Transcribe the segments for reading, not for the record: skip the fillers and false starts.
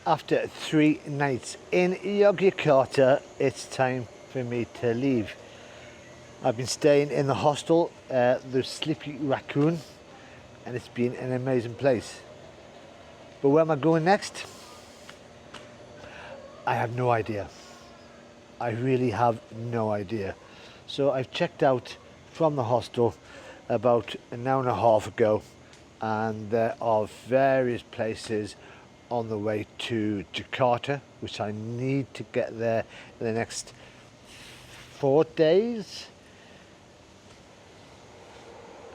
After 3 nights in Yogyakarta, it's time for me to leave. I've been staying in the hostel, the Sleepy Raccoon, and it's been an amazing place. But where am I going next? I have no idea. I really have no idea. So I've checked out from the hostel about an hour and a half ago, and there are various places on the way to Jakarta, which I need to get there in the next 4 days.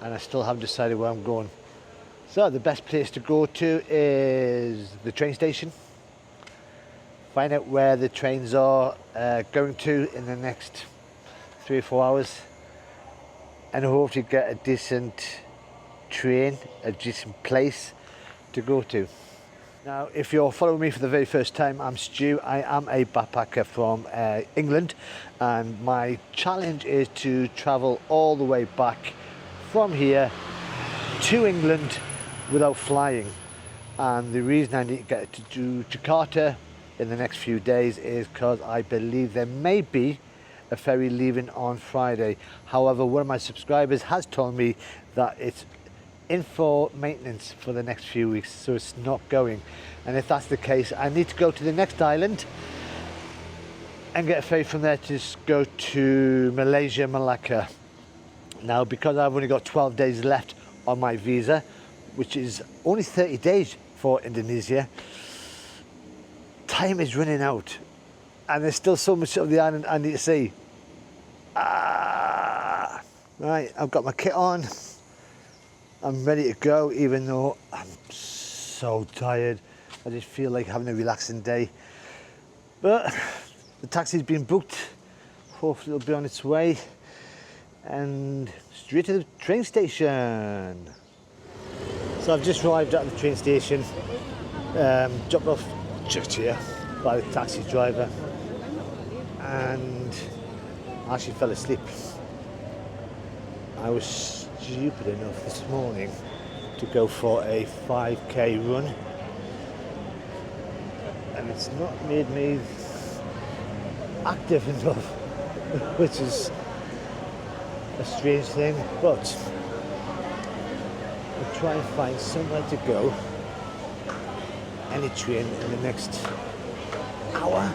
And I still haven't decided where I'm going. So the best place to go to is the train station. Find out where the trains are going to in the next 3 or 4 hours, and hopefully get a decent train, a decent place to go to. Now, if you're following me for the very first time, I'm Stu. I am a backpacker from England, and my challenge is to travel all the way back from here to England without flying. And the reason I need to get to Jakarta in the next few days is because I believe there may be a ferry leaving on Friday. However, one of my subscribers has told me that it's in for maintenance for the next few weeks, so it's not going. And if that's the case, I need to go to the next island and get a ferry from there to go to Malaysia, Malacca. Now, because I've only got 12 days left on my visa, which is only 30 days for Indonesia, time is running out, and there's still so much of the island I need to see. Right, I've got my kit on. I'm ready to go, even though I'm so tired. I just feel like having a relaxing day. But the taxi's been booked. Hopefully it'll be on its way. And straight to the train station. So I've just arrived at the train station. Dropped off just here by the taxi driver. And I actually fell asleep. I was stupid enough this morning to go for a 5k run, and it's not made me active enough, which is a strange thing, but I'll try and find somewhere to go, any train in the next hour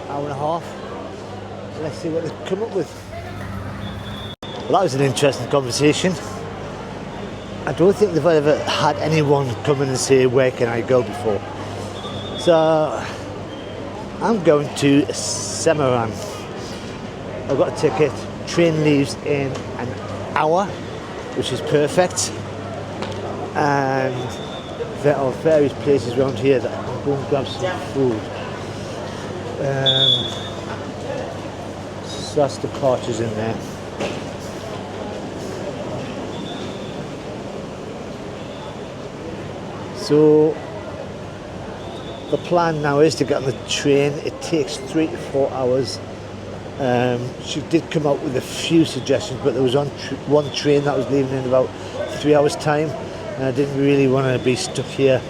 and a half. Let's see what they come up with. Well, that was an interesting conversation. I don't think they've ever had anyone come in and say, where can I go before? So I'm going to Semarang. I've got a ticket. Train leaves in an hour, which is perfect. And there are various places around here that I can go and grab some food. So that's departures in there. So the plan now is to get on the train. It takes 3 to 4 hours. She did come up with a few suggestions, but there was one train that was leaving in about 3 hours time, and I didn't really want to be stuck here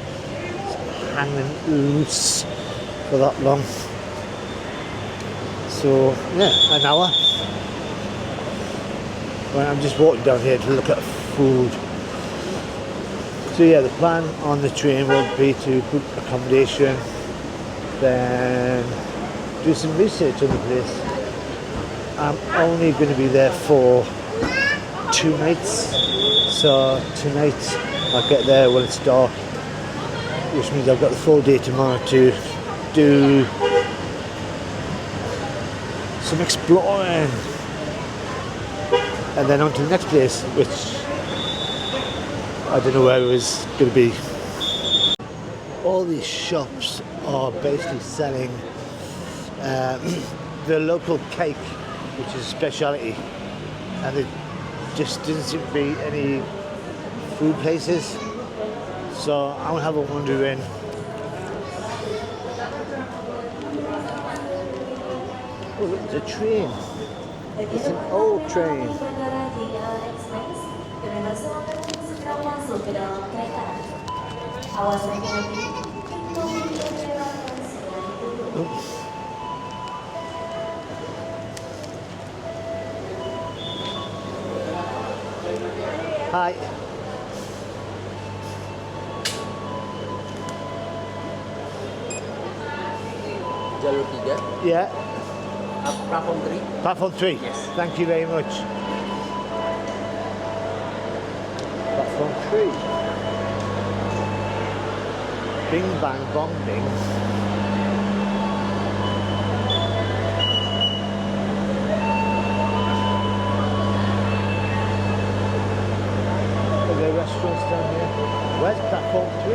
hanging loose for that long. So yeah, an hour. Well, I'm just walking down here to look at food. So yeah, the plan on the train will be to book accommodation, then do some research on the place. I'm only going to be there for 2 nights, so tonight I'll get there when it's dark, which means I've got the full day tomorrow to do some exploring, and then on to the next place, which I don't know where it was going to be. All these shops are basically selling the local cake, which is a speciality, and there just doesn't seem to be any food places. So I'll have a wander in. Oh, look, it's a train. It's an old train. Hi. Jalur 3. Yeah. Platform 3. Platform 3. Yes. Thank you very much. Platform 3. Bing bang bong bing. Are there restaurants down here? Where's platform 3?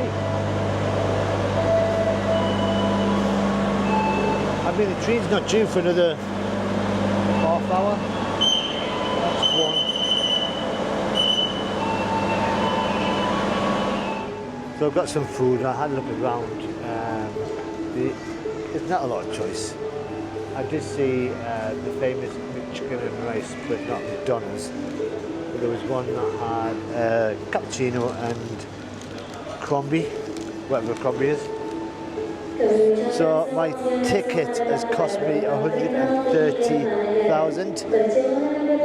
I mean, the train's not due for another half hour. That's one. So I've got some food. I had a look around. There's not a lot of choice. I did see the famous chicken and rice, but not McDonald's. But there was one that had cappuccino and crombie, whatever crombie is. So my ticket has cost me 130,000,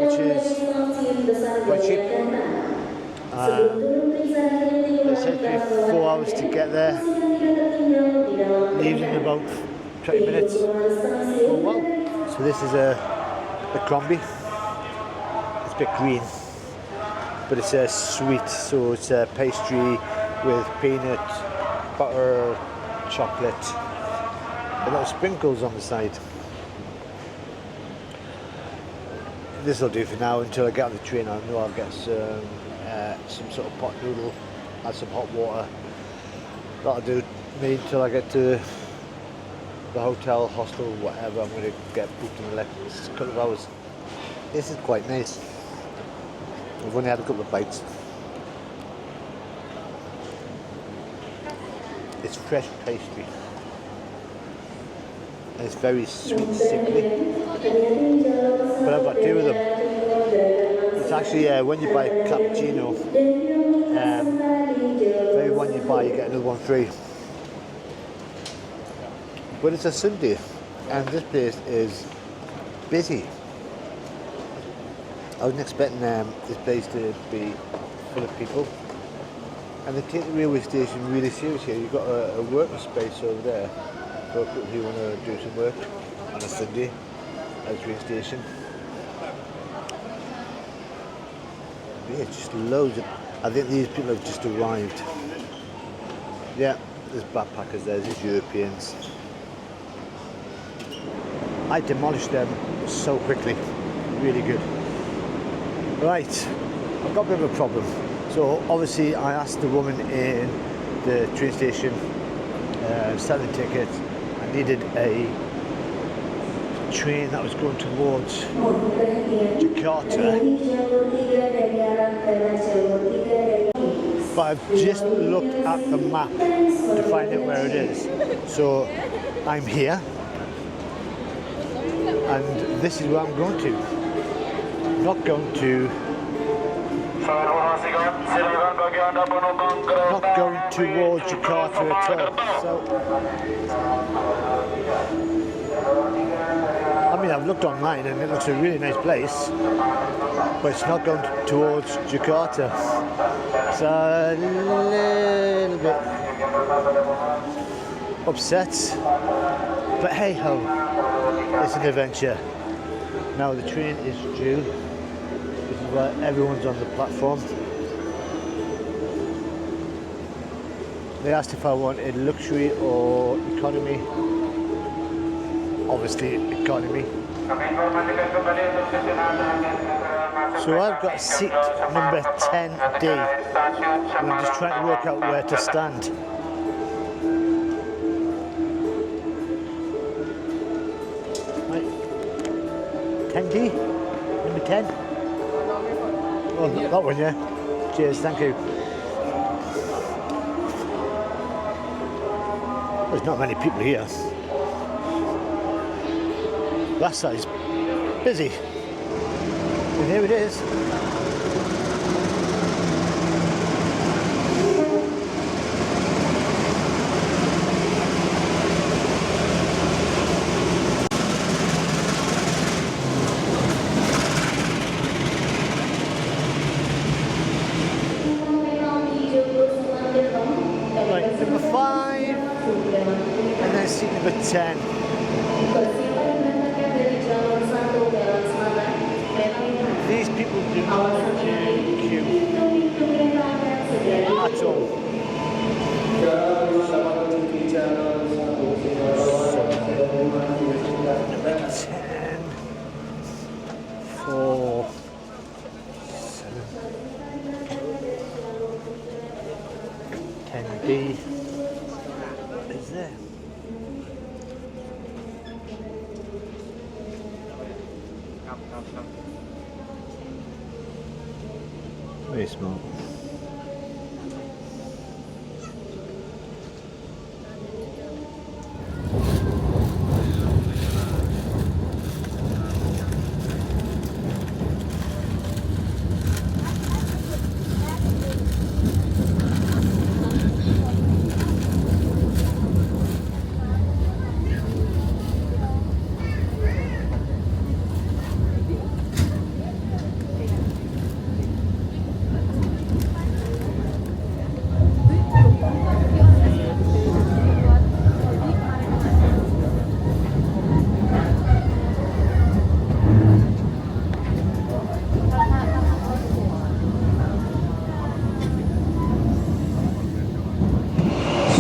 which is quite cheap. It takes me 4 hours to get there, leaves in about 20 minutes. Oh wow. So this is a crombie. It's a bit green, but it's sweet, so it's a pastry with peanut, butter, chocolate, a lot of sprinkles on the side. This will do for now until I get on the train. I know I'll get some sort of pot noodle, add some hot water. That'll do me until I get to the hotel, hostel, whatever. I'm going to get booked in the next couple of hours. This is quite nice. I've only had a couple of bites. It's fresh pastry. And it's very sweet and sickly. But I've got two of them. It's actually when you buy a cappuccino, every one you buy you get another one free. But it's a Sunday and this place is busy. I wasn't expecting this place to be full of people. And they take the railway station really seriously. You've got a working space over there for people who want to do some work on a Sunday at the train station. Yeah, just loads of... I think these people have just arrived. Yeah, there's backpackers there, there's Europeans. I demolished them so quickly. Really good. Right, I've got a bit of a problem. So obviously I asked the woman in the train station selling tickets. I needed a train that was going towards Jakarta. But I've just looked at the map to find out where it is. So I'm here and this is where I'm going to. I'm not going to towards Jakarta at all. So, I mean, I've looked online and it looks a really nice place, but it's not going towards Jakarta. So a little bit upset, but hey ho, it's an adventure. Now the train is due. Where everyone's on the platform. They asked if I wanted luxury or economy. Obviously economy. So I've got seat number 10D. And I'm just trying to work out where to stand. Right. 10D? Number 10? Oh, that one, yeah. Cheers, thank you. There's not many people here. That side's busy. And here it is. seat number 10. These people do not want to queue at all. Number 10, 4, 7, 10B is there. Very small.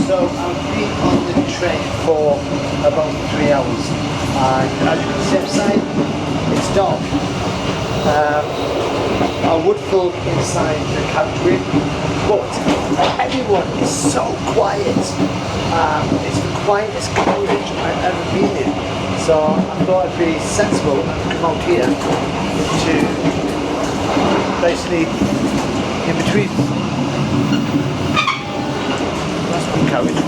So I've been on the train for about 3 hours, and as you can see outside, it's dark. I would film inside the cabin, but everyone is so quiet. It's the quietest carriage I've ever been in. So I thought it'd be sensible to come out here to basically in between. Carriage.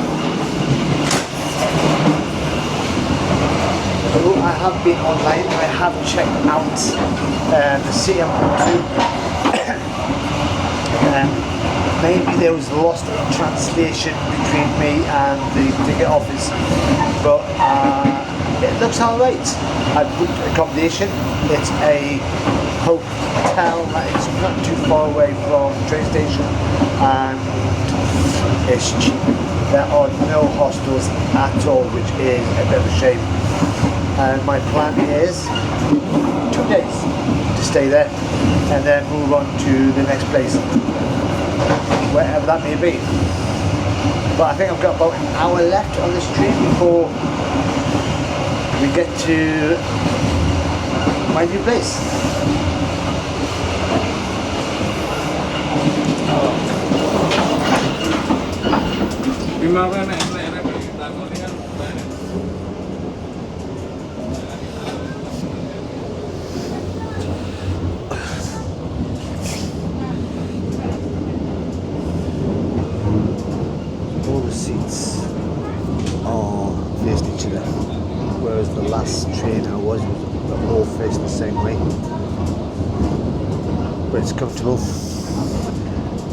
Although I have been online, I have checked out the city I'm going to. Maybe there was lost in translation between me and the ticket office, but it looks alright. I booked accommodation. It's a hotel that is not too far away from the train station, and it's cheap. There are no hostels at all, which is a bit of a shame. And my plan is 2 days to stay there and then move on to the next place, wherever that may be. But I think I've got about an hour left on this trip before we get to my new place. All the seats are facing each other, whereas the last train I was all facing the same way. But it's comfortable.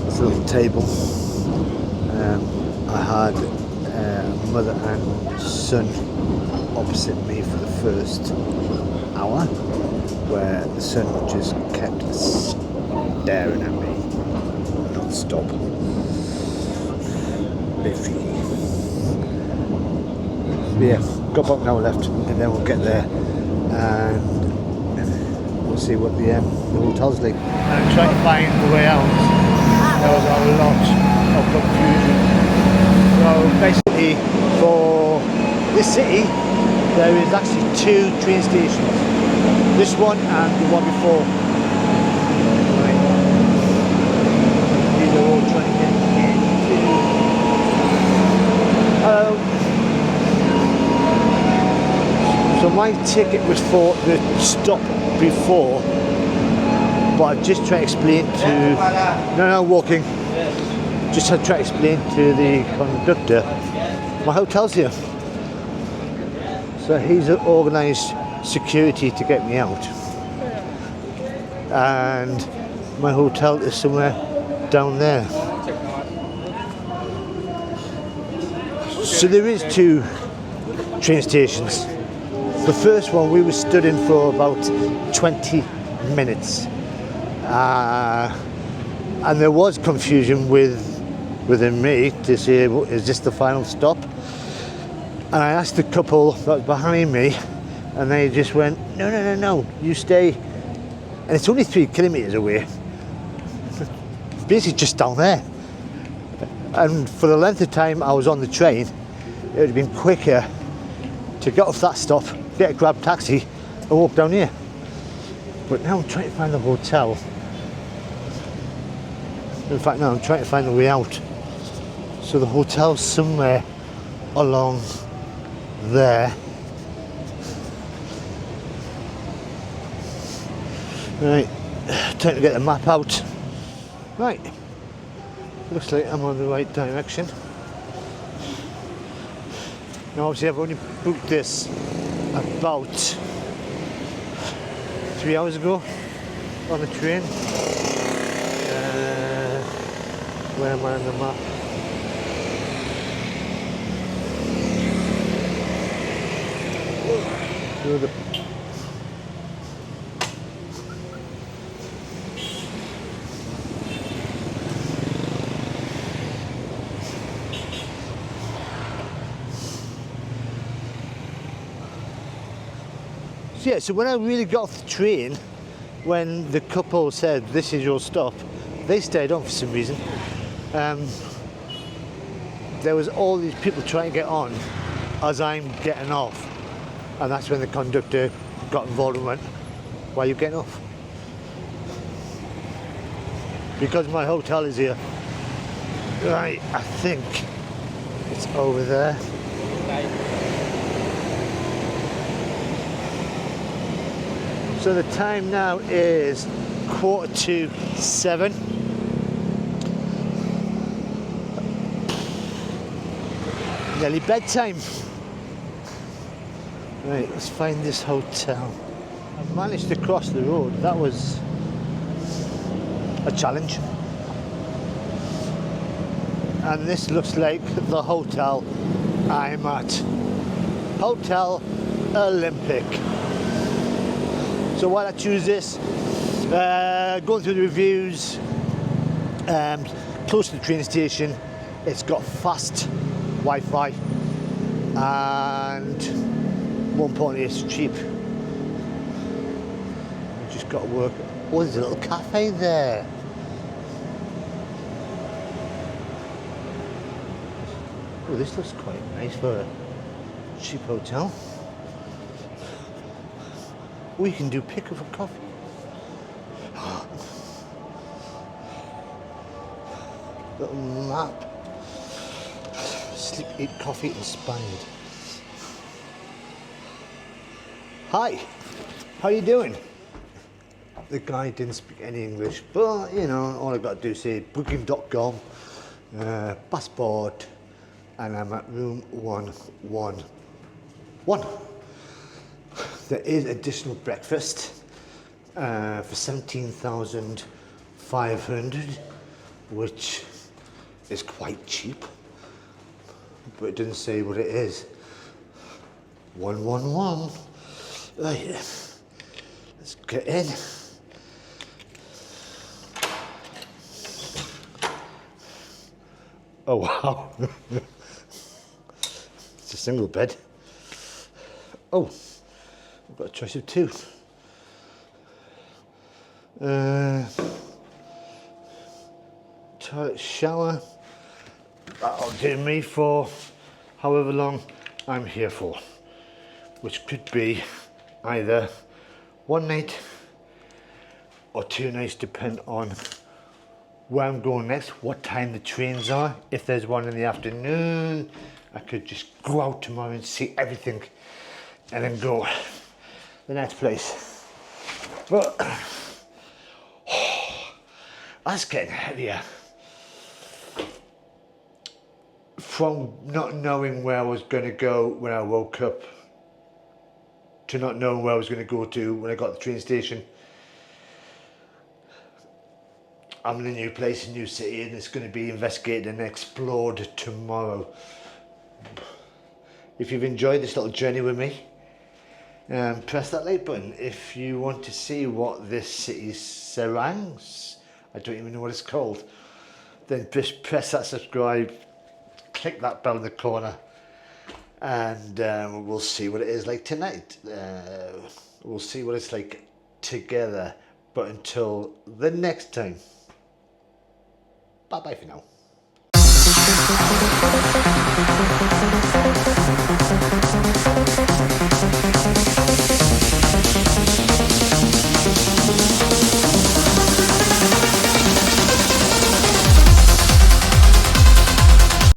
It's a little table. I had mother and son opposite me for the first hour, where the son just kept staring at me non-stop. Bit freaky. But yeah, got about an hour left, and then we'll get there and we'll see what the hotel's like. I'm trying to find the way out. There was a lot of confusion. So basically, for this city, there is actually 2 train stations. This one and the one before. Right. These are all trying to get into. So my ticket was for the stop before, but I just try to explain to. No, walking. Just had to try to explain to the conductor my hotel's here. So he's organised security to get me out, and my hotel is somewhere down there. So there is 2 train stations. The first one we were stood in for about 20 minutes, and there was confusion within me to say, is this the final stop? And I asked the couple that was behind me, and they just went, no, no, no, no, you stay. And it's only 3 kilometres away. Basically just down there. And for the length of time I was on the train, it would have been quicker to get off that stop, get a grab taxi, and walk down here. But now I'm trying to find the hotel. In fact, now I'm trying to find the way out. So the hotel's somewhere along there. Right, time to get the map out. Right, looks like I'm on the right direction. Now obviously I've only booked this about 3 hours ago on the train. Where am I on the map? Yeah, so when I really got off the train, when the couple said this is your stop, they stayed on for some reason. There was all these people trying to get on as I'm getting off, and that's when the conductor got involved and went, why are you getting off? Because my hotel is here. Right, I think it's over there. So the time now is 7:15. Nearly bedtime. Right, let's find this hotel. I managed to cross the road. That was a challenge. And this looks like the hotel I'm at. Hotel Olympic. So while I choose this, going through the reviews, close to the train station, it's got fast Wi-Fi, and more importantly, it's cheap. You just got to work. Oh, there's a little cafe there. Oh, this looks quite nice for a cheap hotel. We can do pick up a coffee. Little map. Sleep, eat, coffee inspired. Hi, how you doing? The guy didn't speak any English, but you know, all I got to do is say booking.com, passport, and I'm at room 111. There is additional breakfast for 17,500, which is quite cheap, but it doesn't say what it is. 111. Right, let's get in. Oh wow, it's a single bed. Oh. I've got a choice of 2. Toilet, shower. That'll do me for however long I'm here for, which could be either 1 night or 2 nights, depending on where I'm going next, what time the trains are. If there's one in the afternoon, I could just go out tomorrow and see everything and then go the next place. But that's getting heavier. From not knowing where I was going to go when I woke up to not knowing where I was going to go to when I got to the train station. I'm in a new place, a new city, and it's going to be investigated and explored tomorrow. If you've enjoyed this little journey with me, press that like button. If you want to see what this city's Semarang, I don't even know what it's called, then just press that subscribe, click that bell in the corner, and we'll see what it is like tonight. We'll see what it's like together. But until the next time, bye bye for now.